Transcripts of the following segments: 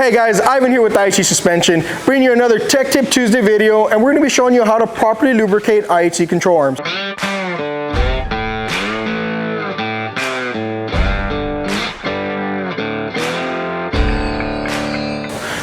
Hey guys, Ivan here with IHC Suspension, bringing you another Tech Tip Tuesday video, and we're going to be showing you how to properly lubricate IHC control arms.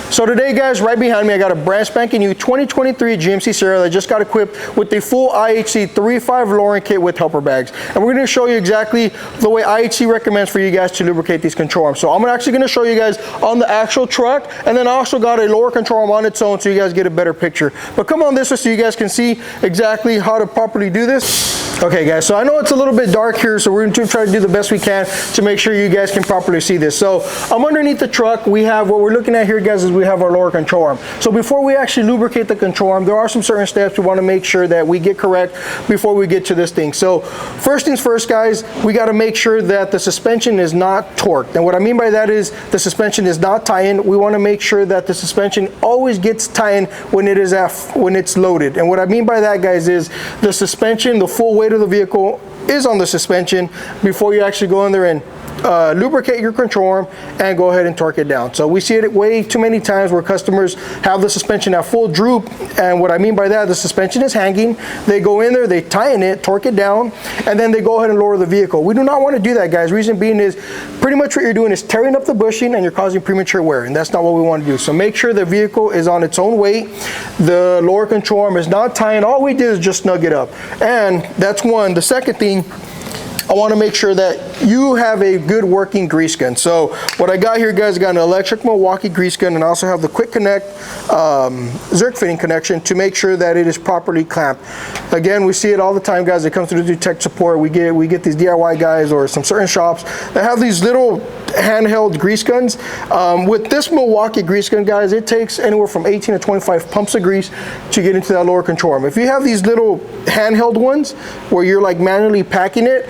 So today guys, right behind me, I got a brand spanking new 2023 GMC Sierra that just got equipped with the full IHC 3.5 lowering kit with helper bags. And we're going to show you exactly the way IHC recommends for you guys to lubricate these control arms. So I'm actually going to show you guys on the actual truck, and then I also got a lower control arm on its own so you guys get a better picture. But come on this way so you guys can see exactly how to properly do this. Okay guys, so I know it's a little bit dark here, so we're going to try to do the best we can to make sure you guys can properly see this. So I'm underneath the truck. We have, what we're looking at here guys, is we have our lower control arm. So before we actually lubricate the control arm, there are some certain steps we want to make sure that we get correct before we get to this thing. So first things first guys, we got to make sure that the suspension is not torqued. And what I mean by that is the suspension is not tightened. We want to make sure that the suspension always gets tightened when it's loaded. And what I mean by that guys is the suspension, the full weight of the vehicle is on the suspension before you actually go in there and lubricate your control arm and go ahead and torque it down. So we see it way too many times where customers have the suspension at full droop, and what I mean by that, the suspension is hanging. They go in there, they tighten it, torque it down, and then they go ahead and lower the vehicle. We do not want to do that guys. Reason being is pretty much what you're doing is tearing up the bushing and you're causing premature wear, and that's not what we want to do. So make sure the vehicle is on its own weight. The lower control arm is not tightened. All we did is just snug it up, and that's one. The second thing, I want to make sure that you have a good working grease gun. So what I got here guys, I got an electric Milwaukee grease gun, and I also have the quick connect zerk fitting connection to make sure that it is properly clamped. Again, we see it all the time guys. It comes through the tech support. We get these DIY guys or some certain shops that have these little handheld grease guns. With this Milwaukee grease gun guys, it takes anywhere from 18 to 25 pumps of grease to get into that lower control arm. If you have these little handheld ones where you're like manually packing it,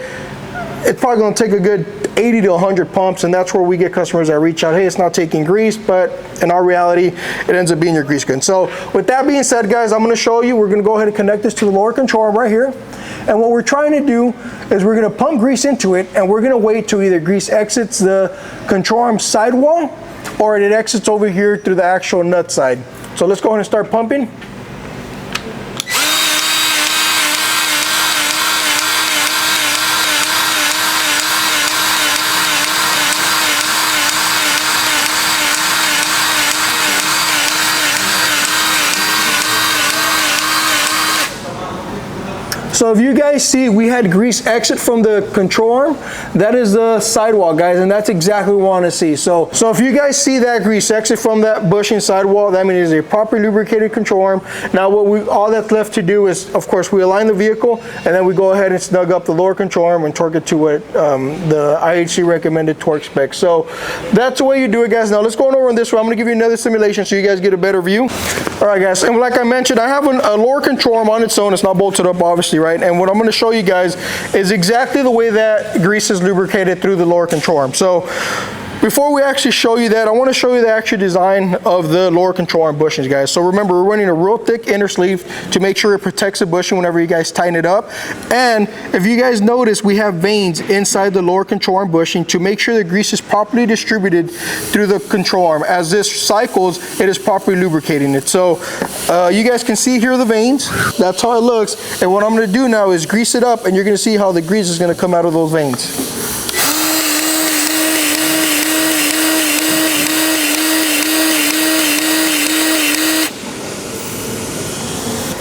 it's probably going to take a good 80 to 100 pumps, and that's where we get customers that reach out, hey, it's not taking grease, but in our reality, it ends up being your grease gun. So with that being said guys, I'm going to show you, we're going to go ahead and connect this to the lower control arm right here. And what we're trying to do is we're going to pump grease into it, and we're going to wait till either grease exits the control arm sidewall or it exits over here through the actual nut side. So let's go ahead and start pumping. So if you guys see, we had grease exit from the control arm. That is the sidewall guys, and that's exactly what we want to see. So if you guys see that grease exit from that bushing sidewall, that means it's a properly lubricated control arm. Now all that's left to do is, of course, we align the vehicle, and then we go ahead and snug up the lower control arm and torque it to what the IHC recommended torque spec. So that's the way you do it guys. Now let's go over on this one. I'm going to give you another simulation so you guys get a better view. All right guys, and like I mentioned, I have a lower control arm on its own. It's not bolted up obviously, right? And what I'm going to show you guys is exactly the way that grease is lubricated through the lower control arm. So before we actually show you that, I want to show you the actual design of the lower control arm bushings guys. So remember, we're running a real thick inner sleeve to make sure it protects the bushing whenever you guys tighten it up. And if you guys notice, we have veins inside the lower control arm bushing to make sure the grease is properly distributed through the control arm. As this cycles, it is properly lubricating it. So you guys can see here the veins. That's how it looks. And what I'm going to do now is grease it up, and you're going to see how the grease is going to come out of those veins.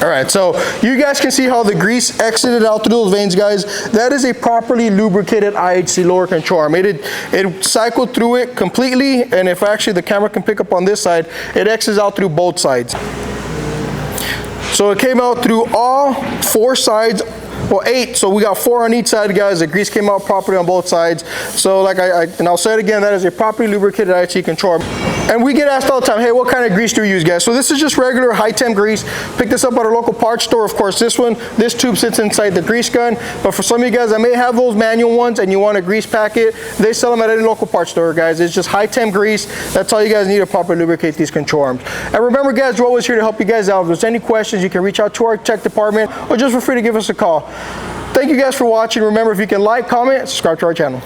All right, so you guys can see how the grease exited out through those veins, guys. That is a properly lubricated IHC lower control arm. It cycled through it completely, and if actually the camera can pick up on this side, it exits out through both sides. So it came out through all four sides. Well, 8, so we got 4 on each side, guys. The grease came out properly on both sides. So like and I'll say it again, that is a properly lubricated IHC control arm. And we get asked all the time, hey, what kind of grease do you use, guys? So this is just regular high temp grease. Pick this up at our local parts store. Of course, this tube sits inside the grease gun. But for some of you guys that may have those manual ones and you want a grease packet, they sell them at any local parts store, guys. It's just high temp grease. That's all you guys need to properly lubricate these control arms. And remember, guys, we're always here to help you guys out. If there's any questions, you can reach out to our tech department, or just feel free to give us a call. Thank you guys for watching. Remember, if you can like, comment, subscribe to our channel.